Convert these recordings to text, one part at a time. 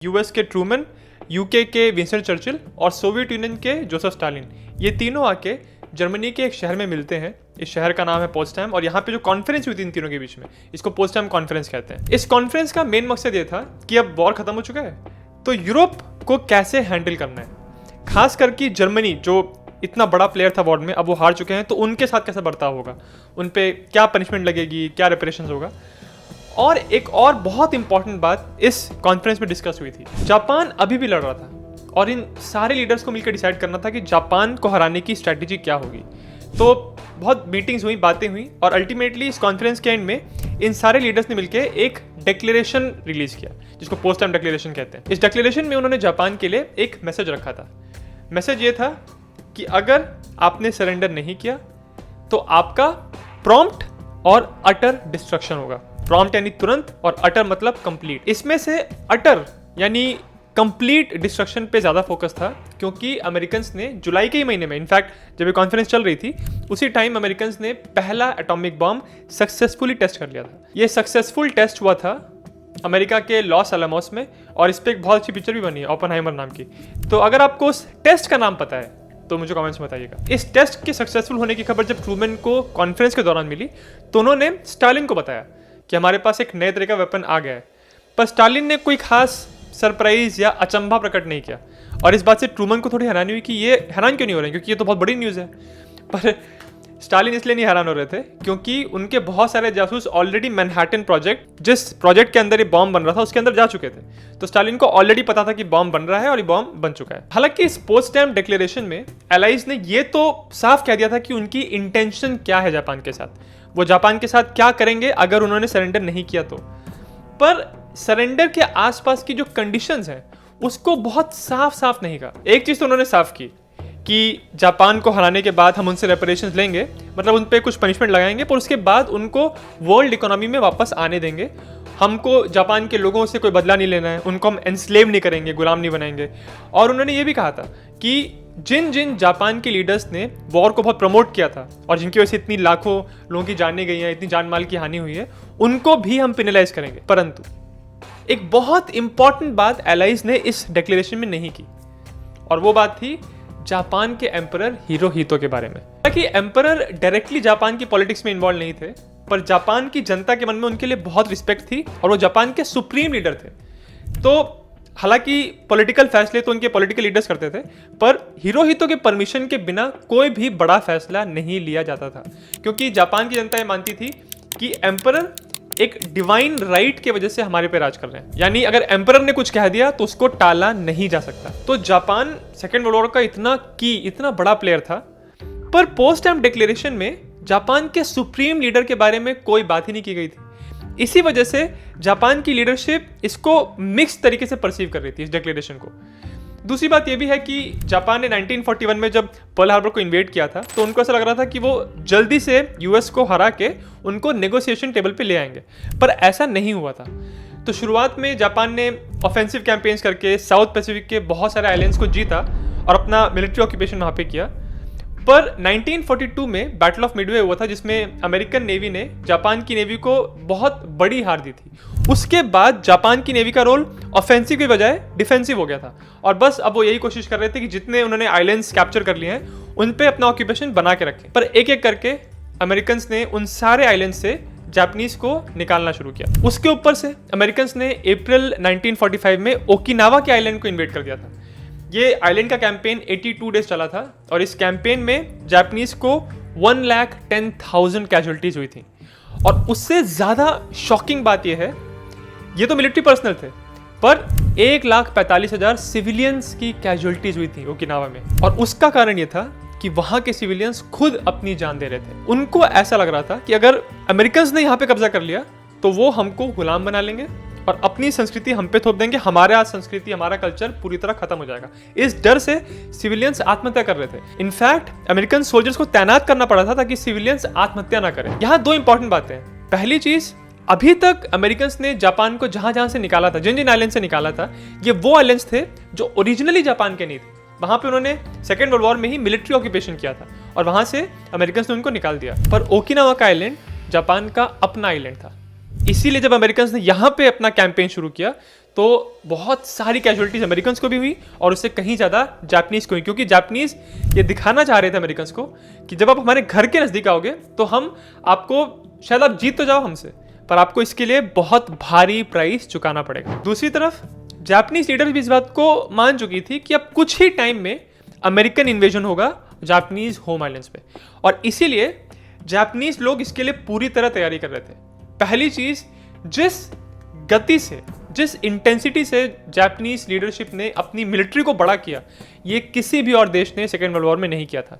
US के Truman, UK के Winston Churchill और सोवियत यूनियन के जोसेफ स्टालिन, ये तीनों आके जर्मनी के एक शहर में मिलते हैं। इस शहर का नाम है पोट्सडाम और यहाँ पे जो कॉन्फ्रेंस हुई थी इन तीनों के बीच में, इसको पोट्सडाम कॉन्फ्रेंस कहते हैं। इस कॉन्फ्रेंस का मेन मकसद ये था कि अब वॉर खत्म हो चुका है तो यूरोप को कैसे हैंडल करना है, खास करके जर्मनी जो इतना बड़ा प्लेयर था वॉर में, अब वो हार चुके हैं तो उनके साथ कैसे बर्ताव होगा, उन पे क्या पनिशमेंट लगेगी, क्या रेपरेशंस होगा। और एक और बहुत इंपॉर्टेंट बात इस कॉन्फ्रेंस में डिस्कस हुई थी, जापान अभी भी लड़ रहा था और इन सारे लीडर्स को मिलकर डिसाइड करना था कि जापान को हराने की स्ट्रैटेजी क्या होगी। तो बहुत मीटिंग्स हुई, बातें हुई और अल्टीमेटली इस कॉन्फ्रेंस के एंड में इन सारे लीडर्स ने मिलकर एक डिक्लेरेशन रिलीज किया जिसको पोट्सडाम डिक्लेरेशन कहते हैं। इस डिक्लेरेशन में उन्होंने जापान के लिए एक मैसेज रखा था। मैसेज ये था कि अगर आपने सरेंडर नहीं किया तो आपका प्रॉम्प्ट और अटर डिस्ट्रक्शन होगा। प्रॉम्प्ट यानी तुरंत और अटर मतलब कंप्लीट। इसमें से अटर यानी कंप्लीट डिस्ट्रक्शन पे ज़्यादा फोकस था क्योंकि अमेरिकन्स ने जुलाई के ही महीने में, इनफैक्ट जब ये कॉन्फ्रेंस चल रही थी उसी टाइम अमेरिकन्स ने पहला एटॉमिक बॉम्ब सक्सेसफुली टेस्ट कर लिया था। ये सक्सेसफुल टेस्ट हुआ था अमेरिका के लॉस एलामोस में और इस पर एक बहुत अच्छी पिक्चर भी बनी है ओपेनहाइमर नाम की। तो अगर आपको उस टेस्ट का नाम पता है तो मुझे कमेंट्स में बताइएगा। इस टेस्ट के सक्सेसफुल होने की खबर जब ट्रूमैन को कॉन्फ्रेंस के दौरान मिली तो उन्होंने स्टालिन को बताया कि हमारे पास एक नए तरह का वेपन आ गया है, पर स्टालिन ने कोई खास सरप्राइज या अचंभा प्रकट नहीं किया और इस बात से ट्रूमैन को थोड़ी हैरानी हुई कि ये हैरान क्यों नहीं हो रहे हैं, क्योंकि ये तो बहुत बड़ी न्यूज़ है। पर स्टालिन इसलिए नहीं हैरान हो रहे थे क्योंकि उनके बहुत सारे जासूस ऑलरेडी मैनहट्टन प्रोजेक्ट, जिस प्रोजेक्ट के अंदर ये बॉम्ब बन रहा था उसके अंदर जा चुके थे। तो स्टालिन को ऑलरेडी पता था कि बॉम्ब बन रहा है और ये बॉम्ब बन चुका है। हालांकि इस पोट्सडाम डिक्लेरेशन में एलाइज ने ये तो साफ कह दिया था कि उनकी इंटेंशन क्या है जापान के साथ, वो जापान के साथ क्या करेंगे अगर उन्होंने सरेंडर नहीं किया तो। पर सरेंडर के आसपास की जो कंडीशंस हैं उसको बहुत साफ साफ नहीं कहा। एक चीज़ तो उन्होंने साफ की कि जापान को हराने के बाद हम उनसे रेपरेशंस लेंगे, मतलब उन पे कुछ पनिशमेंट लगाएंगे, पर उसके बाद उनको वर्ल्ड इकोनॉमी में वापस आने देंगे। हमको जापान के लोगों से कोई बदला नहीं लेना है, उनको हम एनस्लेव नहीं करेंगे, गुलाम नहीं बनाएंगे। और उन्होंने ये भी कहा था कि जिन जिन जापान के लीडर्स ने वॉर को बहुत प्रमोट किया था और जिनकी वजह से इतनी लाखों लोगों की जानें गई हैं, इतनी जान माल की हानि हुई है, उनको भी हम पेनलाइज करेंगे। परंतु एक बहुत इंपॉर्टेंट बात एलाइज ने इस डिक्लेरेशन में नहीं की और वो बात थी जापान के एम्परर हिरोहितो के बारे में। हालांकि एम्परर डायरेक्टली जापान की पॉलिटिक्स में इन्वॉल्व नहीं थे, पर जापान की जनता के मन में उनके लिए बहुत रिस्पेक्ट थी और वो जापान के सुप्रीम लीडर थे। तो हालांकि पॉलिटिकल फैसले तो उनके पॉलिटिकल लीडर्स करते थे, पर हिरोहितो के परमिशन के बिना कोई भी बड़ा फैसला नहीं लिया जाता था क्योंकि जापान की जनता ये मानती थी कि एम्परर एक डिवाइन राइट की वजह से हमारे पे राज कर रहे हैं, यानी अगर एम्परर ने कुछ कह दिया तो उसको टाला नहीं जा सकता। तो जापान सेकेंड वर्ल्ड वॉर का इतना बड़ा प्लेयर था, पर पोट्सडाम डिक्लेरेशन में जापान के सुप्रीम लीडर के बारे में कोई बात ही नहीं की गई थी। इसी वजह से जापान की लीडरशिप इसको मिक्स तरीके से परसीव कर रही थी इस डिक्लेरेशन को। दूसरी बात यह भी है कि जापान ने 1941 में जब पर्ल हार्बर को इन्वेड किया था तो उनको ऐसा लग रहा था कि वो जल्दी से यूएस को हरा के उनको नेगोशिएशन टेबल पे ले आएंगे, पर ऐसा नहीं हुआ था। तो शुरुआत में जापान ने ऑफेंसिव कैंपेन्स करके साउथ पैसिफिक के बहुत सारे आइलैंड्स को जीता और अपना मिलिट्री ऑक्यूपेशन वहाँ पे किया। पर 1942 में बैटल ऑफ मिडवे हुआ था जिसमें अमेरिकन नेवी ने जापान की नेवी को बहुत बड़ी हार दी थी। उसके बाद जापान की नेवी का रोल ऑफेंसिव के बजाय डिफेंसिव हो गया था और बस अब वो यही कोशिश कर रहे थे कि जितने उन्होंने आइलैंड्स कैप्चर कर लिए हैं उन पे अपना ऑक्यूपेशन बना के रखें। पर एक एक करके अमेरिकन्स ने उन सारे आइलैंड से जापानीज को निकालना शुरू किया। उसके ऊपर से अमेरिकन्स ने अप्रैल 1945 में ओकिनावा के आइलैंड को इन्वेड कर दिया था। ये आइलैंड का कैंपेन 82 डेज चला था और इस कैंपेन में जापानीज को 1,10,000 कैजुअलिटीज हुई थी। और उससे ज़्यादा शॉकिंग बात यह है, ये तो मिलिट्री पर्सनल थे, पर 1,45,000 सिविलियंस की कैजुअलिटीज हुई थी ओकिनावा में। और उसका कारण ये था कि वहाँ के सिविलियंस खुद अपनी जान दे रहे थे। उनको ऐसा लग रहा था कि अगर अमेरिकन्स ने यहाँ पे कब्जा कर लिया तो वो हमको गुलाम बना लेंगे और अपनी संस्कृति हम पे थोप देंगे, हमारा संस्कृति, हमारा कल्चर पूरी तरह खत्म हो जाएगा। इस डर से सिविलियंस आत्महत्या कर रहे थे। इनफैक्ट अमेरिकन सोल्जर्स को तैनात करना पड़ा था ताकि सिविलियंस आत्महत्या ना करें। यहाँ दो इंपॉर्टेंट बातें हैं। पहली चीज, अभी तक अमेरिकन्स ने जापान को जहां जहां से निकाला था, जिन जिन आइलैंड से निकाला था, ये वो आइलैंड्स थे जो ओरिजिनली जापान के नहीं थे। वहां पे उन्होंने सेकेंड वर्ल्ड वॉर में ही मिलिट्री ऑक्यूपेशन किया था और वहां से अमेरिकन्स ने उनको निकाल दिया। पर ओकिनावा का आइलैंड जापान का अपना आइलैंड था। इसीलिए जब अमेरिकन्स ने यहाँ पे अपना कैंपेन शुरू किया तो बहुत सारी कैजुअलिटीज अमेरिकन को भी हुई और उससे कहीं ज़्यादा जापानीज को हुई, क्योंकि जापानीज ये दिखाना चाह रहे थे अमेरिकन को कि जब आप हमारे घर के नज़दीक आओगे तो हम आपको, शायद आप जीत तो जाओ हमसे, पर आपको इसके लिए बहुत भारी प्राइस चुकाना पड़ेगा। दूसरी तरफ जापानीज लीडर भी इस बात को मान चुकी थी कि अब कुछ ही टाइम में अमेरिकन इन्वेजन होगा जापानीज होम आइलैंड्स पे, और इसीलिए जापानीज लोग इसके लिए पूरी तरह तैयारी कर रहे थे। पहली चीज़, जिस गति से, जिस इंटेंसिटी से जापानीज लीडरशिप ने अपनी मिलिट्री को बड़ा किया, ये किसी भी और देश ने सेकेंड वर्ल्ड वॉर में नहीं किया था।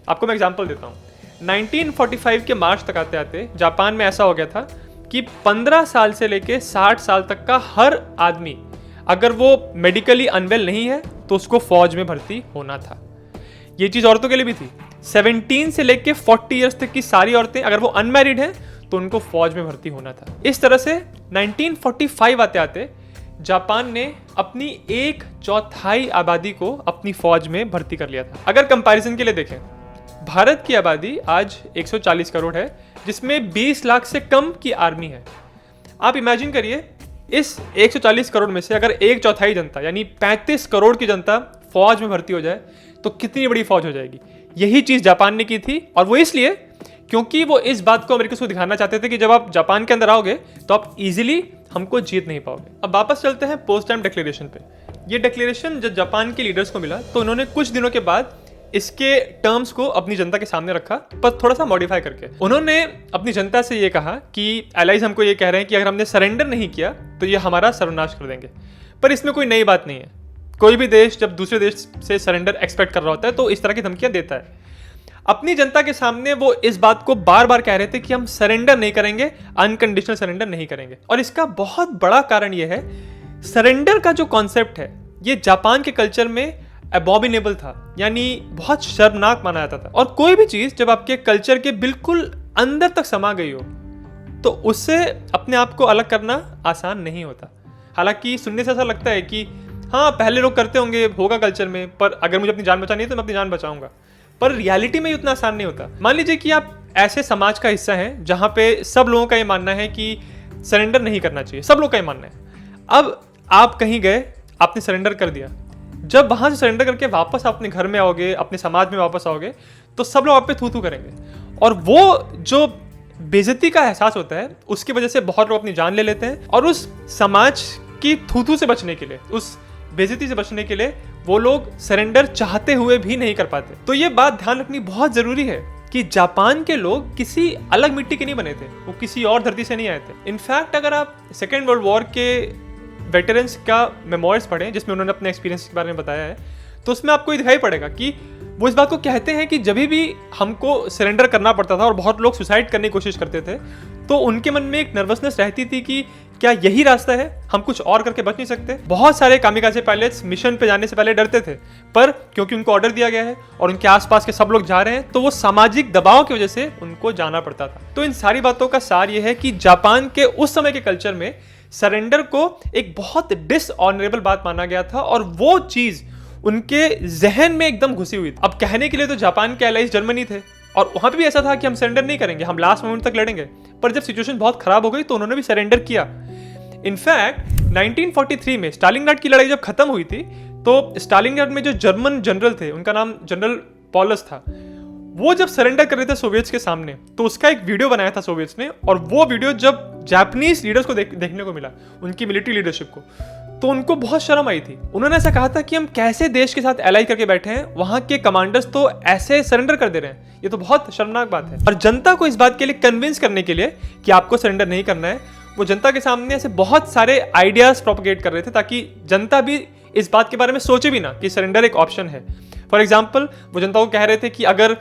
आपको मैं एग्जांपल देता हूँ। 1945 के मार्च तक आते आते जापान में ऐसा हो गया था कि 15 साल से लेके 60 साल तक का हर आदमी, अगर वो मेडिकली अनवेल नहीं है तो उसको फौज में भर्ती होना था। ये चीज़ औरतों के लिए भी थी। 17 से लेके 40 ईयर्स तक की सारी औरतें, अगर वो अनमैरिड हैं तो उनको फौज में भर्ती होना था। इस तरह से 1945 आते आते जापान ने अपनी 1/4 आबादी को अपनी फौज में भर्ती कर लिया था। अगर कंपैरिजन के लिए देखें, भारत की आबादी आज 140 करोड़ है, जिसमें 20 लाख से कम की आर्मी है। आप इमेजिन करिए, इस 140 करोड़ में से अगर 1/4 जनता यानी 35 करोड़ की जनता फौज में भर्ती हो जाए तो कितनी बड़ी फौज हो जाएगी। यही चीज़ जापान ने की थी, और वो इसलिए क्योंकि वो इस बात को अमेरिका को दिखाना चाहते थे कि जब आप जापान के अंदर आओगे तो आप इजीली हमको जीत नहीं पाओगे। अब वापस चलते हैं पोस्ट टाइम डिक्लेरेशन पे। ये डिक्लेरेशन जब जापान के लीडर्स को मिला तो उन्होंने कुछ दिनों के बाद इसके टर्म्स को अपनी जनता के सामने रखा, पर थोड़ा सा मॉडिफाई करके। उन्होंने अपनी जनता से ये कहा कि एलाइज हमको ये कह रहे हैं कि अगर हमने सरेंडर नहीं किया तो ये हमारा सर्वनाश कर देंगे। पर इसमें कोई नई बात नहीं है। कोई भी देश जब दूसरे देश से सरेंडर एक्सपेक्ट कर रहा होता है तो इस तरह की धमकियां देता है। अपनी जनता के सामने वो इस बात को बार बार कह रहे थे कि हम सरेंडर नहीं करेंगे, अनकंडीशनल सरेंडर नहीं करेंगे। और इसका बहुत बड़ा कारण ये है, सरेंडर का जो कॉन्सेप्ट है ये जापान के कल्चर में अबॉमिनेबल था, यानी बहुत शर्मनाक माना जाता था। और कोई भी चीज जब आपके कल्चर के बिल्कुल अंदर तक समा गई हो तो उससे अपने आप को अलग करना आसान नहीं होता। हालांकि सुनने से ऐसा लगता है कि हाँ, पहले लोग करते होगा कल्चर में, पर अगर मुझे अपनी जान बचानी है तो मैं अपनी जान बचाऊंगा। पर रियलिटी में उतना आसान नहीं होता। मान लीजिए कि आप ऐसे समाज का हिस्सा हैं जहां पे सब लोगों का ये मानना है कि सरेंडर नहीं करना चाहिए, सब लोगों का ये मानना है। अब आप कहीं गए, आपने सरेंडर कर दिया, जब वहां से सरेंडर करके वापस आप अपने घर में आओगे, अपने समाज में वापस आओगे, तो सब लोग आप पे थू थू करेंगे। और वो जो बेइज्जती का एहसास होता है उसकी वजह से बहुत लोग अपनी जान ले लेते हैं। और उस समाज की थू थू से बचने के लिए, उस बेइज्जती से बचने के लिए वो लोग सरेंडर चाहते हुए भी नहीं कर पाते। तो ये बात ध्यान रखनी बहुत जरूरी है कि जापान के लोग किसी अलग मिट्टी के नहीं बने थे, वो किसी और धरती से नहीं आए थे। इनफैक्ट अगर आप सेकेंड वर्ल्ड वॉर के वेटरन्स का मेमोइर्स पढ़ें जिसमें उन्होंने अपने एक्सपीरियंस के बारे में बताया है, तो उसमें आपको ये दिखाई पड़ेगा कि वो इस बात को कहते हैं कि जब भी हमको सरेंडर करना पड़ता था और बहुत लोग सुसाइड करने की कोशिश करते थे, तो उनके मन में एक नर्वसनेस रहती थी कि क्या यही रास्ता है, हम कुछ और करके बच नहीं सकते। बहुत सारे कामिकाज़े पायलट्स मिशन पे जाने से पहले डरते थे, पर क्योंकि उनको ऑर्डर दिया गया है और उनके आसपास के सब लोग जा रहे हैं तो वो सामाजिक दबाव की वजह से उनको जाना पड़ता था। तो इन सारी बातों का सार ये है कि जापान के उस समय के कल्चर में सरेंडर को एक बहुत डिसऑनरेबल बात माना गया था, और वो चीज़ उनके जहन में एकदम घुसी हुई थी। अब कहने के लिए तो जापान के एलाइज जर्मनी थे, और वहां पे भी ऐसा था कि हम सरेंडर नहीं करेंगे, हम लास्ट मोमेंट तक लड़ेंगे। पर जब सिचुएशन बहुत खराब हो गई तो उन्होंने भी सरेंडर किया। इनफैक्ट 1943 में स्टालिनग्राड की लड़ाई जब खत्म हुई थी तो स्टालिनग्राड में जो जर्मन जनरल थे, उनका नाम जनरल पॉलस था, वो जब सरेंडर कर रहे थे सोवियट्स के सामने तो उसका एक वीडियो बनाया था सोवियट्स ने। और वो वीडियो जब जापानीज लीडर्स को देखने को मिला, उनकी मिलिट्री लीडरशिप को, तो उनको बहुत शर्म आई थी। उन्होंने ऐसा कहा था कि हम कैसे देश के साथ एलाई करके बैठे हैं, वहां के कमांडर्स तो ऐसे सरेंडर कर दे रहे हैं, ये तो बहुत शर्मनाक बात है। और जनता को इस बात के लिए कन्विंस करने के लिए कि आपको सरेंडर नहीं करना है, वो जनता के सामने ऐसे बहुत सारे आइडियाज प्रोपगेट कर रहे थे ताकि जनता भी इस बात के बारे में सोचे भी ना कि सरेंडर एक ऑप्शन है। फॉर एग्जाम्पल, वो जनता को कह रहे थे कि अगर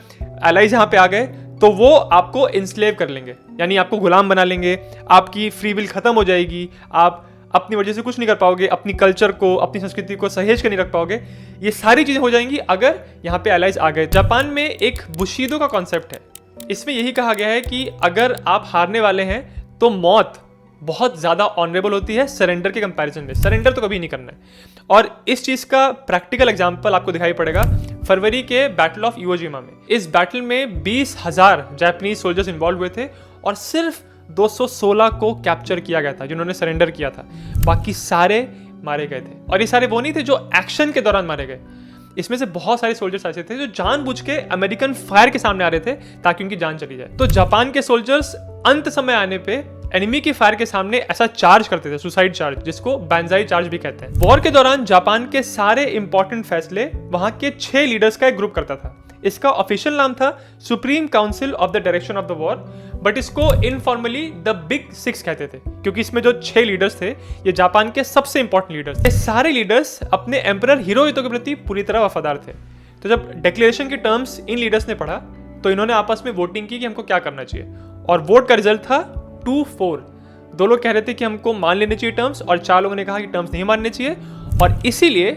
एलाइज यहाँ पे आ गए तो वो आपको इंस्लेव कर लेंगे, यानी आपको गुलाम बना लेंगे, आपकी फ्री विल खत्म हो जाएगी, आप अपनी वजह से कुछ नहीं कर पाओगे, अपनी कल्चर को, अपनी संस्कृति को सहेज कर नहीं रख पाओगे, ये सारी चीजें हो जाएंगी अगर यहाँ पे एलाइज आ गए। जापान में एक बुशीदो का कॉन्सेप्ट है, इसमें यही कहा गया है कि अगर आप हारने वाले हैं तो मौत बहुत ज़्यादा ऑनरेबल होती है सरेंडर के कंपैरिजन में। सरेंडर तो कभी नहीं करना है। और इस चीज़ का प्रैक्टिकल एग्जांपल आपको दिखाई पड़ेगा फरवरी के बैटल ऑफ इवोजिमा में। इस बैटल में 20,000 जापानीज सोल्जर्स इन्वॉल्व हुए थे और सिर्फ 216 को कैप्चर किया गया था जिन्होंने सरेंडर किया था, बाकी सारे मारे गए थे। और ये सारे वो नहीं थे जो एक्शन के दौरान मारे गए, इसमें से बहुत सारे सोल्जर्स ऐसे थे जो जानबूझ के अमेरिकन फायर के सामने आ रहे थे ताकि उनकी जान चली जाए। तो जापान के सोल्जर्स अंत समय आने पे एनिमी की फायर के सामने ऐसा चार्ज करते थे, सुसाइड चार्ज, जिसको बैंजाई चार्ज भी कहते हैं। वॉर के दौरान जापान के सारे इंपॉर्टेंट फैसले वहां के 6 लीडर्स का एक ग्रुप करता था। इसका ऑफिशियल नाम था supreme council of the direction of the war, but इसको इनफॉर्मली द बिग 6 कहते थे, क्योंकि इसमें जो 6 लीडर्स थे ये जापान के सबसे इंपॉर्टेंट लीडर्स। ये सारे लीडर्स अपने एम्परर हिरोहितो के प्रति पूरी तरह वफादार थे। तो जब डिक्लेरेशन के टर्म्स इन लीडर्स ने पढ़ा तो इन्होंने आपस में वोटिंग की कि हमको क्या करना चाहिए, और वोट का रिजल्ट था 2-4। 2 लोग कह रहे थे कि हमको मान लेने चाहिए टर्म्स, और 4 लोगों ने कहा कि टर्म्स नहीं मानने चाहिए। और इसीलिए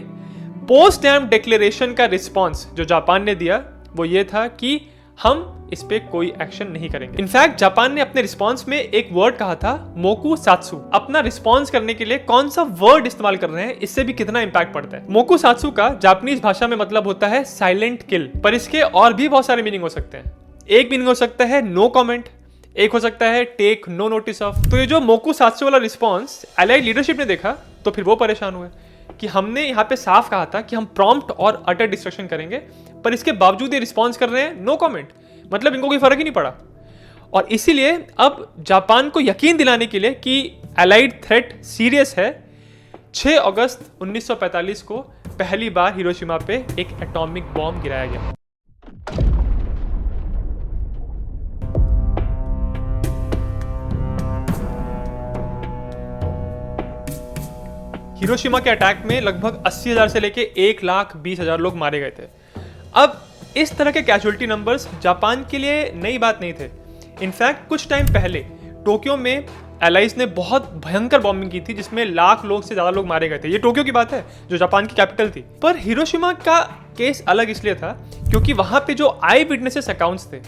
पोस्टडैम डिक्लेरेशन का रिस्पॉन्स जो जापान ने दिया वो ये था कि हम इस पे कोई एक्शन नहीं करेंगे। इनफैक्ट जापान ने अपने रिस्पॉन्स में एक वर्ड कहा था, मोकू सात्सु। अपना रिस्पॉन्स करने के लिए कौन सा वर्ड इस्तेमाल कर रहे हैं इससे भी कितना इंपैक्ट पड़ता है। मोकू सात्सु का जापानीज भाषा में मतलब होता है साइलेंट किल, पर इसके और भी बहुत सारे मीनिंग हो सकते हैं। एक मीनिंग हो सकता है नो कमेंट, एक हो सकता है टेक नो नोटिस ऑफ। तो ये जो मोकू सात्सु वाला रिस्पॉन्स एलाइड लीडरशिप ने देखा तो फिर वो परेशान हुए कि हमने यहाँ पे साफ कहा था कि हम प्रॉम्प्ट और अटर डिस्ट्रक्शन करेंगे, पर इसके बावजूद ये रिस्पॉन्स कर रहे हैं नो कमेंट, मतलब इनको कोई फर्क ही नहीं पड़ा। और इसीलिए अब जापान को यकीन दिलाने के लिए कि एलाइड थ्रेट सीरियस है, 6 अगस्त 1945 को पहली बार हिरोशिमा पे एक एटॉमिक बॉम्ब गिराया गया। हिरोशिमा के अटैक में लगभग 80,000 से लेके 1,20,000 लोग मारे गए थे। अब इस तरह के कैजुअलिटी नंबर्स जापान के लिए नई बात नहीं थे। इनफैक्ट कुछ टाइम पहले टोक्यो में एलाइज ने बहुत भयंकर बॉम्बिंग की थी जिसमें 1,00,000 लोग से ज़्यादा लोग मारे गए थे। ये टोक्यो की बात है जो जापान की कैपिटल थी। पर हिरोशिमा का केस अलग इसलिए था क्योंकि वहाँ पे जो आई विटनेसेस अकाउंट्स थे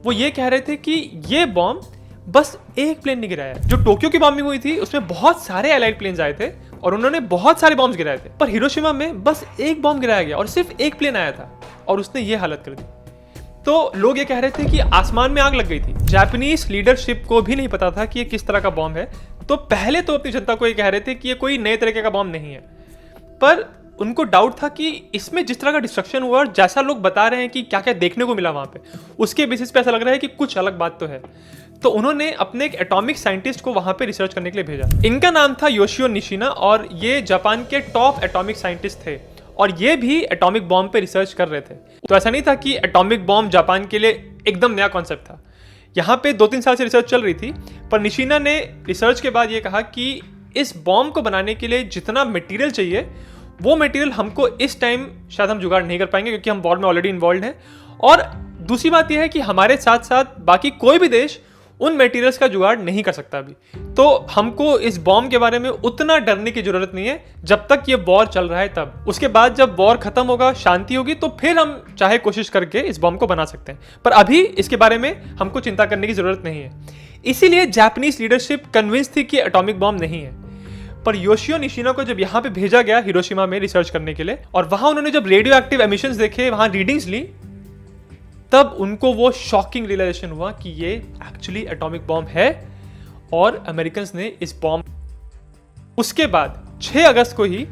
वो ये कह रहे थे कि ये बॉम्ब बस एक प्लेन नहीं गिराया। जो टोक्यो की बॉम्बिंग हुई थी उसमें बहुत सारे एलाइड प्लेन्स आए थे और उन्होंने बहुत सारे बॉम्ब्स गिराए थे, पर हिरोशिमा में बस एक बॉम्ब गिराया गया और सिर्फ एक प्लेन आया था और उसने ये हालत कर दी। तो लोग ये कह रहे थे कि आसमान में आग लग गई थी। जापानीज लीडरशिप को भी नहीं पता था कि ये किस तरह का बॉम्ब है, तो पहले तो अपनी जनता को ये कह रहे थे कि ये कोई नए तरीके का बॉम्ब नहीं है, पर उनको डाउट था कि इसमें जिस तरह का डिस्ट्रक्शन हुआ और जैसा लोग बता रहे हैं कि क्या क्या देखने को मिला वहां पे, उसके बेसिस पे ऐसा लग रहा है कि कुछ अलग बात तो है। तो उन्होंने अपने एक एटॉमिक साइंटिस्ट को वहां पे रिसर्च करने के लिए भेजा। इनका नाम था योशियो निशिना और ये जापान के टॉप एटॉमिक साइंटिस्ट थे और ये भी एटॉमिक बॉम्ब पे रिसर्च कर रहे थे। तो ऐसा नहीं था कि एटॉमिक बॉम्ब जापान के लिए एकदम नया कॉन्सेप्ट था। यहाँ पे 2-3 साल से रिसर्च चल रही थी, पर निशिना ने रिसर्च के बाद ये कहा कि इस बॉम्ब को बनाने के लिए जितना मटेरियल चाहिए वो मटेरियल हमको इस टाइम शायद हम जुगाड़ नहीं कर पाएंगे क्योंकि हम वॉर में ऑलरेडी इन्वॉल्व हैं। और दूसरी बात यह है कि हमारे साथ साथ बाकी कोई भी देश उन मटेरियल्स का जुगाड़ नहीं कर सकता अभी। तो हमको इस बॉम्ब के बारे में उतना डरने की जरूरत नहीं है जब तक ये वॉर चल रहा है तब। उसके बाद जब वॉर खत्म होगा, शांति होगी, तो फिर हम चाहे कोशिश करके इस बॉम्ब को बना सकते हैं, पर अभी इसके बारे में हमको चिंता करने की जरूरत नहीं है। इसीलिए जापानीज लीडरशिप कन्विंस थी कि एटॉमिक बॉम्ब नहीं है। पर योशियो निशिना को जब यहाँ पे भेजा गया हिरोशिमा में रिसर्च करने के लिए और वहां उन्होंने जब रेडियो एक्टिव एमिशंस देखे, वहां रीडिंग्स ली, तब उनको वो शॉकिंग रियलाइजेशन हुआ कि ये एक्चुअली एटॉमिक बॉम्ब है और अमेरिकन्स ने इस बॉम्ब। उसके बाद 6 अगस्त को ही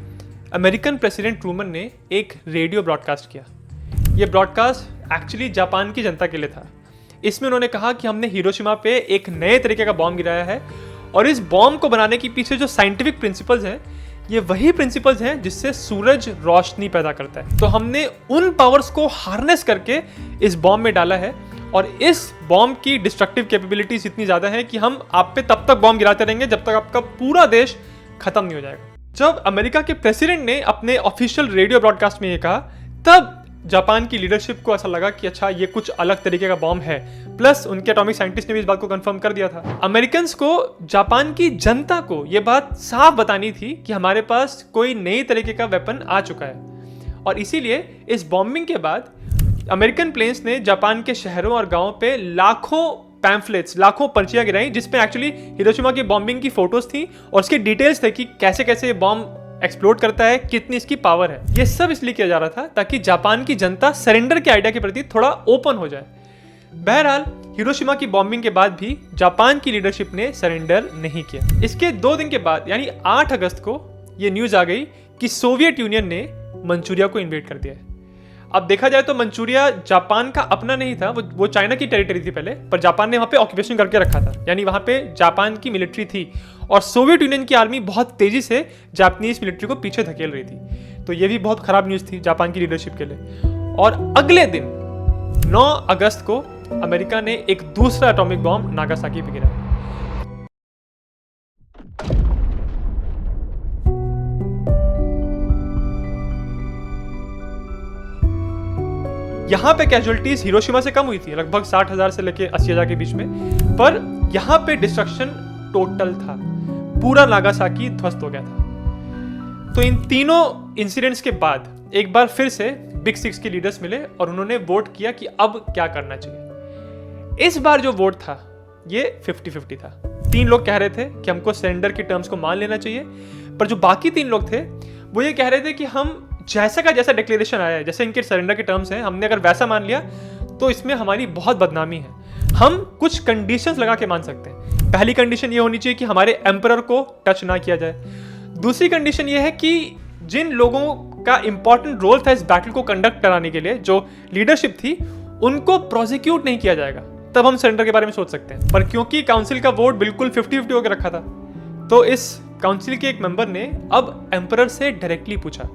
अमेरिकन प्रेसिडेंट ट्रूमन ने एक रेडियो ब्रॉडकास्ट किया। ये ब्रॉडकास्ट एक्चुअली जापान की जनता के लिए था। इसमें उन्होंने कहा कि हमने हिरोशिमा पे एक नए तरीके का बॉम्ब गिराया है और इस बॉम्ब को बनाने के पीछे जो साइंटिफिक प्रिंसिपल्स हैं ये वही प्रिंसिपल्स हैं जिससे सूरज रोशनी पैदा करता है। तो हमने उन पावर्स को हार्नेस करके इस बॉम्ब में डाला है और इस बॉम्ब की डिस्ट्रक्टिव कैपेबिलिटीज इतनी ज़्यादा है कि हम आप पे तब तक बॉम्ब गिराते रहेंगे जब तक आपका पूरा देश खत्म नहीं हो जाएगा। जब अमेरिका के प्रेसिडेंट ने अपने ऑफिशियल रेडियो ब्रॉडकास्ट में ये कहा, तब जापान की लीडरशिप को ऐसा लगा कि अच्छा ये कुछ अलग तरीके का बॉम्ब है। प्लस उनके एटॉमिक साइंटिस्ट ने भी इस बात को कंफर्म कर दिया था। अमेरिकन्स को जापान की जनता को ये बात साफ बतानी थी कि हमारे पास कोई नई तरीके का वेपन आ चुका है। और इसीलिए इस बॉम्बिंग के बाद अमेरिकन प्लेन्स ने जापान के शहरों और गांवों पे लाखों पैम्फलेट्स, लाखों पर्चियां गिराई जिसपे एक्चुअली हिरोशिमा की बॉम्बिंग की फोटोज थी और उसके डिटेल्स थे कि कैसे कैसे ये बॉम्ब एक्सप्लोड करता है, कितनी इसकी पावर है। ये सब इसलिए किया जा रहा था ताकि जापान की जनता सरेंडर के आइडिया के प्रति थोड़ा ओपन हो जाए। बहरहाल हिरोशिमा की बॉम्बिंग के बाद भी जापान की लीडरशिप ने सरेंडर नहीं किया। इसके 2 दिन के बाद यानी 8 अगस्त को ये न्यूज़ आ गई कि सोवियत यूनियन ने मंचूरिया को इन्वेड कर दिया है। अब देखा जाए तो मंचूरिया जापान का अपना नहीं था, वो चाइना की टेरिटरी थी पहले, पर जापान ने वहाँ पे ऑक्यूपेशन करके रखा था, यानी वहाँ पे जापान की मिलिट्री थी और सोवियत यूनियन की आर्मी बहुत तेजी से जापानीज मिलिट्री को पीछे धकेल रही थी। तो ये भी बहुत खराब न्यूज़ थी जापान की लीडरशिप के लिए। और अगले दिन 9 अगस्त को अमेरिका ने एक दूसरा एटॉमिक बॉम्ब नागासाकी पे गिराया। यहाँ पे कैजुअलिटीज हिरोशिमा से कम हुई थी, लगभग 60,000 से लेके 80,000 के बीच में, पर यहाँ पे डिस्ट्रक्शन टोटल था, पूरा नागासाकी ध्वस्त हो गया था। तो इन तीनों इंसिडेंट्स के बाद एक बार फिर से बिग सिक्स के लीडर्स मिले और उन्होंने वोट किया कि अब क्या करना चाहिए। इस बार जो वोट था ये 50-50 था। 3 लोग कह रहे थे कि हमको सरेंडर के टर्म्स को मान लेना चाहिए, पर जो बाकी 3 लोग थे वो ये कह रहे थे कि हम जैसा का जैसा डिक्लेरेशन आया है, जैसे इनके सरेंडर के टर्म्स हैं, हमने अगर वैसा मान लिया तो इसमें हमारी बहुत बदनामी है। हम कुछ कंडीशंस लगा के मान सकते हैं। पहली कंडीशन ये होनी चाहिए कि हमारे एम्परर को टच ना किया जाए। दूसरी कंडीशन ये है कि जिन लोगों का इंपॉर्टेंट रोल था इस बैटल को कंडक्ट कराने के लिए, जो लीडरशिप थी, उनको प्रोसिक्यूट नहीं किया जाएगा, तब हम सरेंडर के बारे में सोच सकते हैं। पर क्योंकि काउंसिल का वोट बिल्कुल 50-50 होकर रखा था, तो इस काउंसिल के एक मेंबर ने अब एम्परर से डायरेक्टली पूछा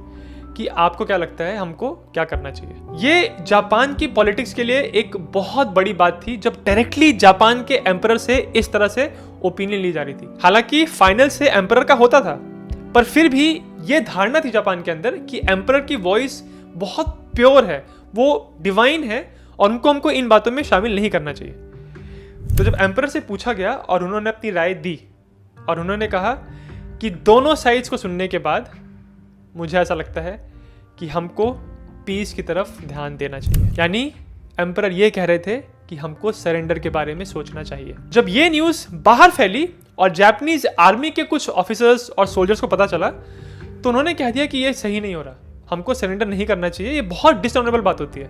कि आपको क्या लगता है हमको क्या करना चाहिए। ये जापान की पॉलिटिक्स के लिए एक बहुत बड़ी बात थी जब डायरेक्टली जापान के एम्परर से इस तरह से ओपिनियन ली जा रही थी। हालांकि फाइनल से एम्परर का होता था, पर फिर भी ये धारणा थी जापान के अंदर कि एम्परर की वॉइस बहुत प्योर है, वो डिवाइन है और उनको हमको इन बातों में शामिल नहीं करना चाहिए। तो जब एम्परर से पूछा गया और उन्होंने अपनी राय दी और उन्होंने कहा कि दोनों साइड्स को सुनने के बाद मुझे ऐसा लगता है कि हमको पीस की तरफ ध्यान देना चाहिए। यानी एम्परर ये कह रहे थे कि हमको सरेंडर के बारे में सोचना चाहिए। जब ये न्यूज़ बाहर फैली और जापानीज आर्मी के कुछ ऑफिसर्स और सोल्जर्स को पता चला, तो उन्होंने कह दिया कि ये सही नहीं हो रहा, हमको सरेंडर नहीं करना चाहिए, ये बहुत डिसऑनरेबल बात होती है।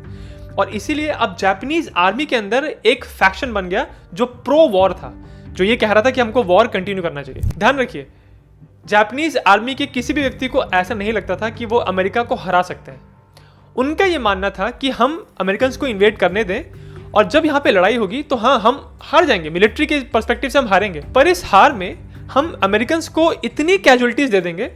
और इसीलिए अब जापानीज आर्मी के अंदर एक फैक्शन बन गया जो प्रो वॉर था, जो ये कह रहा था कि हमको वॉर कंटिन्यू करना चाहिए। ध्यान रखिए, जापानीज आर्मी के किसी भी व्यक्ति को ऐसा नहीं लगता था कि वो अमेरिका को हरा सकते हैं। उनका ये मानना था कि हम अमेरिकन को इन्वेड करने दें और जब यहाँ पे लड़ाई होगी तो हाँ, हम हार जाएंगे, मिलिट्री के पर्सपेक्टिव से हम हारेंगे, पर इस हार में हम अमेरिकन को इतनी कैजुअलिटीज दे देंगे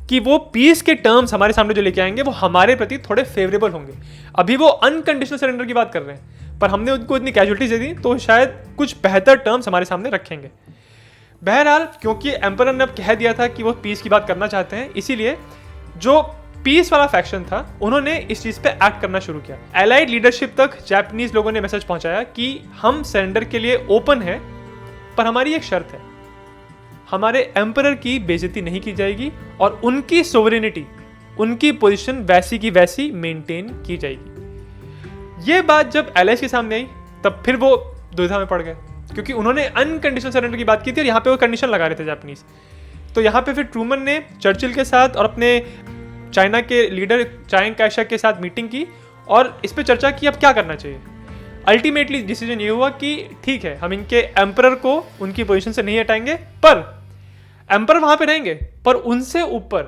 कि वो पीस के टर्म्स हमारे सामने जो लेके आएंगे वो हमारे प्रति थोड़े फेवरेबल होंगे। अभी वो अनकंडीशनल सरेंडर की बात कर रहे हैं, पर हमने उनको इतनी कैजुअलिटीज दे दी तो शायद कुछ बेहतर टर्म्स हमारे सामने रखेंगे। बहरहाल, क्योंकि एम्परर ने अब कह दिया था कि वो पीस की बात करना चाहते हैं, इसीलिए जो पीस वाला फैक्शन था उन्होंने इस चीज पे एक्ट करना शुरू किया। एलाइड लीडरशिप तक जापानीज लोगों ने मैसेज पहुंचाया कि हम सरेंडर के लिए ओपन हैं, पर हमारी एक शर्त है, हमारे एम्परर की बेइज्जती नहीं की जाएगी और उनकी सोवरेनिटी, उनकी पोजीशन वैसी की वैसी मेंटेन की जाएगी। ये बात जब एलाइज के सामने आई तब फिर वो दुविधा में पड़ गए, क्योंकि उन्होंने अनकंडीशनल सरेंडर की बात की थी और यहाँ पे वो कंडीशन लगा रहे थे जापानीज। तो यहाँ पे फिर ट्रूमन ने चर्चिल के साथ और अपने चाइना के लीडर चांग काई-शेक के साथ मीटिंग की और इस पे चर्चा की अब क्या करना चाहिए। अल्टीमेटली डिसीजन ये हुआ कि ठीक है, हम इनके एम्परर को उनकी पोजीशन से नहीं हटाएंगे, पर एम्परर वहाँ पे रहेंगे, पर उनसे ऊपर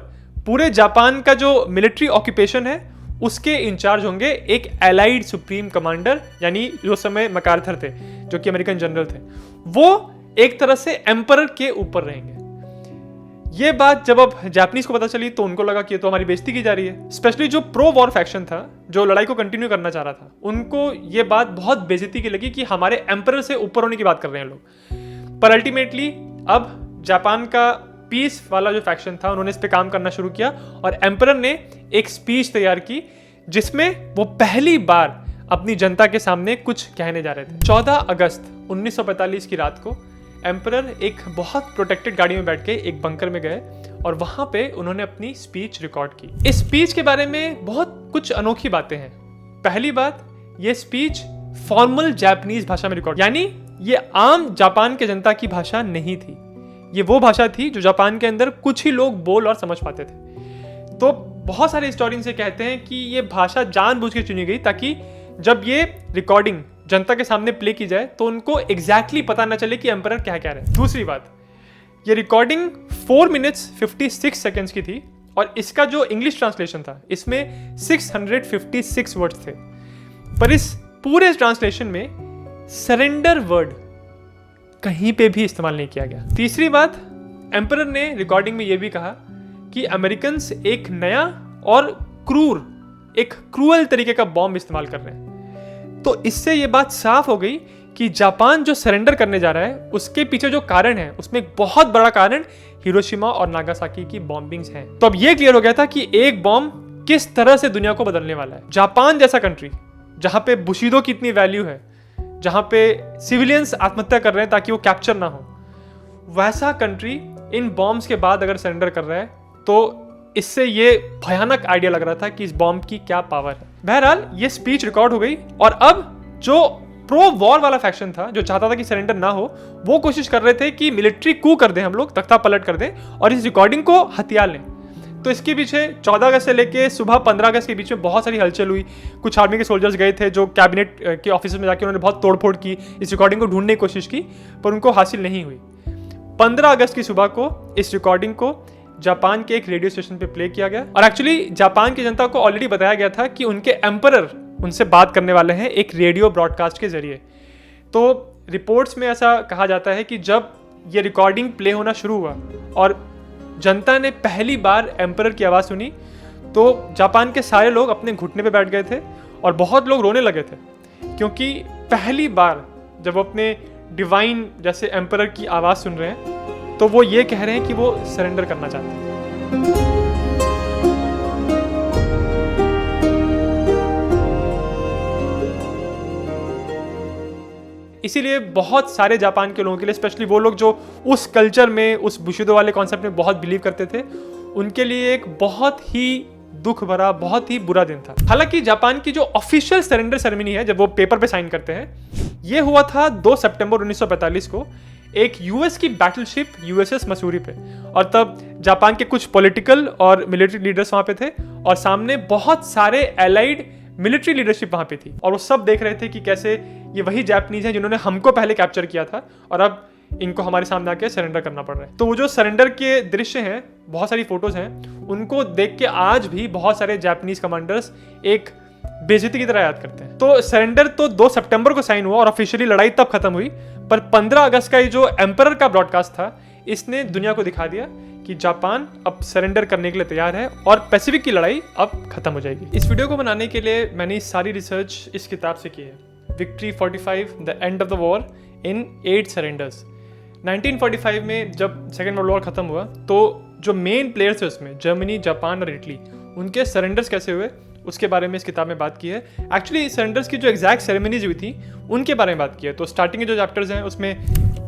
पूरे जापान का जो मिलिट्री ऑक्यूपेशन है उसके इंचार्ज होंगे एक एलाइड सुप्रीम कमांडर, यानी जो समय मैकार्थर थे, जो कि अमेरिकन जनरल थे, वो एक तरह से एम्परर के ऊपर रहेंगे। ये बात जब अब जापानीज को पता चली तो उनको लगा कि ये तो हमारी बेइज्जती की जा रही है। स्पेशली जो प्रो वॉर फैक्शन था, जो लड़ाई को कंटिन्यू करना चाह रहा था, उनको ये बात बहुत बेइज्जती की लगी कि हमारे एम्परर से ऊपर होने की बात कर रहे हैं लोग। पर अल्टीमेटली अब जापान का पीस वाला जो फैक्शन था उन्होंने इस पे काम करना शुरू किया और एम्परर ने एक स्पीच तैयार की जिसमें वो पहली बार अपनी जनता के सामने कुछ कहने जा रहे थे। 14 अगस्त 1945 की रात को एम्परर एक बहुत प्रोटेक्टेड गाड़ी में बैठ के एक बंकर में गए और वहां पे उन्होंने अपनी स्पीच रिकॉर्ड की। इस स्पीच के बारे में बहुत कुछ अनोखी बातें हैं। पहली बात, ये स्पीच फॉर्मल जापानीज भाषा में रिकॉर्ड, यानी ये आम जापान के जनता की भाषा नहीं थी, ये वो भाषा थी जो जापान के अंदर कुछ ही लोग बोल और समझ पाते थे। तो बहुत सारे हिस्टोरियंस ये कहते हैं कि ये भाषा जानबूझ के चुनी गई ताकि जब ये रिकॉर्डिंग जनता के सामने प्ले की जाए तो उनको एग्जैक्टली पता ना चले कि एम्परर क्या कह रहे हैं। दूसरी बात, ये रिकॉर्डिंग 4 मिनट्स 56 सेकेंड्स की थी और इसका जो इंग्लिश ट्रांसलेशन था इसमें 656 वर्ड्स थे। पर इस पूरे ट्रांसलेशन में सरेंडर वर्ड कहीं पे भी इस्तेमाल नहीं किया गया। तीसरी बात, एम्परर ने रिकॉर्डिंग में यह भी कहा कि अमेरिकन्स एक नया और क्रूअल तरीके का बॉम्ब इस्तेमाल कर रहे हैं। तो इससे यह बात साफ हो गई कि जापान जो सरेंडर करने जा रहा है उसके पीछे जो कारण है उसमें एक बहुत बड़ा कारण हिरोशिमा और नागासाकी की बॉम्बिंग्स हैं। तो अब यह क्लियर हो गया था कि एक बॉम्ब किस तरह से दुनिया को बदलने वाला है। जापान जैसा कंट्री जहां पे बुशिदो की इतनी वैल्यू है, जहां पे सिविलियंस आत्महत्या कर रहे हैं ताकि वो कैप्चर ना हो, वैसा कंट्री इन बॉम्ब्स के बाद अगर सरेंडर कर रहा है तो इससे ये भयानक आइडिया लग रहा था कि इस बॉम्ब की क्या पावर है। बहरहाल ये स्पीच रिकॉर्ड हो गई और अब जो प्रो वॉर वाला फैक्शन था जो चाहता था कि सरेंडर ना हो, वो कोशिश कर रहे थे कि मिलिट्री कू कर दें, हम लोग तख्ता पलट कर दें और इस रिकॉर्डिंग को हथियार लें। तो इसके पीछे 14 अगस्त से लेके सुबह 15 अगस्त के बीच में बहुत सारी हलचल हुई। कुछ आर्मी के सोल्जर्स गए थे जो कैबिनेट के ऑफिस में जाके उन्होंने बहुत तोड़फोड़ की, इस रिकॉर्डिंग को ढूंढने की कोशिश की, पर उनको हासिल नहीं हुई। 15 अगस्त की सुबह को इस रिकॉर्डिंग को जापान के एक रेडियो स्टेशन पे प्ले किया गया और एक्चुअली जापान की जनता को ऑलरेडी बताया गया था कि उनके एम्परर उनसे बात करने वाले हैं एक रेडियो ब्रॉडकास्ट के जरिए। तो रिपोर्ट्स में ऐसा कहा जाता है कि जब ये रिकॉर्डिंग प्ले होना शुरू हुआ और जनता ने पहली बार एम्परर की आवाज़ सुनी तो जापान के सारे लोग अपने घुटने पे बैठ गए थे और बहुत लोग रोने लगे थे, क्योंकि पहली बार जब वो अपने डिवाइन जैसे एम्परर की आवाज़ सुन रहे हैं तो वो ये कह रहे हैं कि वो सरेंडर करना चाहते हैं। इसीलिए बहुत सारे जापान के लोगों के लिए, स्पेशली वो लोग जो उस कल्चर में, उस बुशिदो वाले कॉन्सेप्ट में बहुत बिलीव करते थे, उनके लिए एक बहुत ही दुख भरा, बहुत ही बुरा दिन था। हालांकि जापान की जो ऑफिशियल सरेंडर सेरेमनी है, जब वो पेपर पे साइन करते हैं, ये हुआ था 2 सितंबर 1945 को एक यूएस की बैटलशिप यूएसएस मसूरी पे। और तब जापान के कुछ पॉलिटिकल और मिलिट्री लीडर्स वहां पे थे और सामने बहुत सारे एलाइड मिलिट्री लीडरशिप वहां पे थी और वो सब देख रहे थे कि कैसे ये वही जापानीज हैं जिन्होंने हमको पहले कैप्चर किया था और अब इनको हमारे सामने आके सरेंडर करना पड़ रहा है। तो वो जो सरेंडर के दृश्य हैं, बहुत सारी फोटोज हैं, उनको देख के आज भी बहुत सारे जापानीज कमांडर्स एक बेइज्जती की तरह याद करते हैं। तो सरेंडर तो 2 सितंबर को साइन हुआ और ऑफिशियली लड़ाई तब खत्म हुई, पर 15 अगस्त का ये जो एम्परर का ब्रॉडकास्ट था, इसने दुनिया को दिखा दिया कि जापान अब सरेंडर करने के लिए तैयार है और पैसिफिक की लड़ाई अब खत्म हो जाएगी। इस वीडियो को बनाने के लिए मैंने सारी रिसर्च इस किताब से की है, victory 45 the end of the war in 8 surrenders. 1945 में जब सेकेंड वर्ल्ड वॉर खत्म हुआ तो जो मेन प्लेयर्स थे उसमें जर्मनी, जापान और इटली, उनके सरेंडर्स कैसे हुए उसके बारे में इस किताब में बात की है। एक्चुअली सरेंडर्स की जो एग्जैक्ट सेरेमनीज हुई थी उनके बारे में बात की है। तो स्टार्टिंग के जो चैप्टर्स हैं उसमें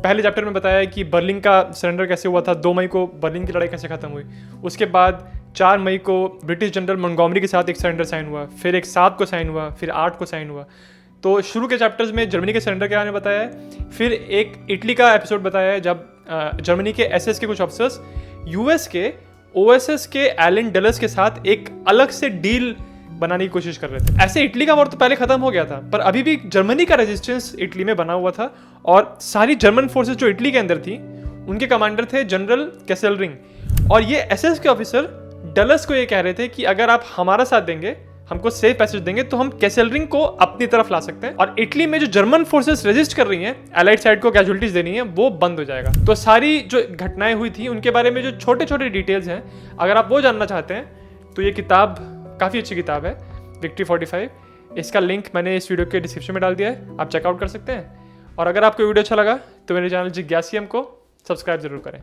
पहले चैप्टर में बताया है कि बर्लिन का सरेंडर कैसे हुआ था, 2 मई को बर्लिन की लड़ाई कैसे खत्म हुई। उसके बाद 4 मई को ब्रिटिश जनरल मोंटगोमरी के साथ एक सरेंडर साइन हुआ, फिर एक 7 को साइन हुआ, फिर 8 को साइन हुआ। तो शुरू के चैप्टर्स में जर्मनी के सरेंडर के बारे में बताया है। फिर एक इटली का एपिसोड बताया है जब जर्मनी के एसएस के कुछ ऑफिसर्स यूएस के ओएसएस के एलन डलस के साथ एक अलग से डील बनाने की कोशिश कर रहे थे। ऐसे इटली का वॉर तो पहले खत्म हो गया था, पर अभी भी जर्मनी का रेजिस्टेंस इटली में बना हुआ था और सारी जर्मन फोर्सेस जो इटली के अंदर थी उनके कमांडर थे जनरल कैसेलरिंग। और ये एसएस के ऑफिसर डलस को ये कह रहे थे कि अगर आप हमारा साथ देंगे, हमको सेफ पैसेज देंगे, तो हम कैसेलरिंग को अपनी तरफ ला सकते हैं और इटली में जो जर्मन फोर्सेस रेजिस्ट कर रही हैं, एलाइड साइड को कैजुअलिटीज देनी है, वो बंद हो जाएगा। तो सारी जो घटनाएं हुई थी उनके बारे में जो छोटे छोटे डिटेल्स हैं, अगर आप वो जानना चाहते हैं तो ये किताब काफ़ी अच्छी किताब है, विक्ट्री 45। इसका लिंक मैंने इस वीडियो के डिस्क्रिप्शन में डाल दिया है, आप चेकआउट कर सकते हैं। और अगर आपको वीडियो अच्छा लगा तो मेरे चैनल जिज्ञासियम को सब्सक्राइब जरूर करें।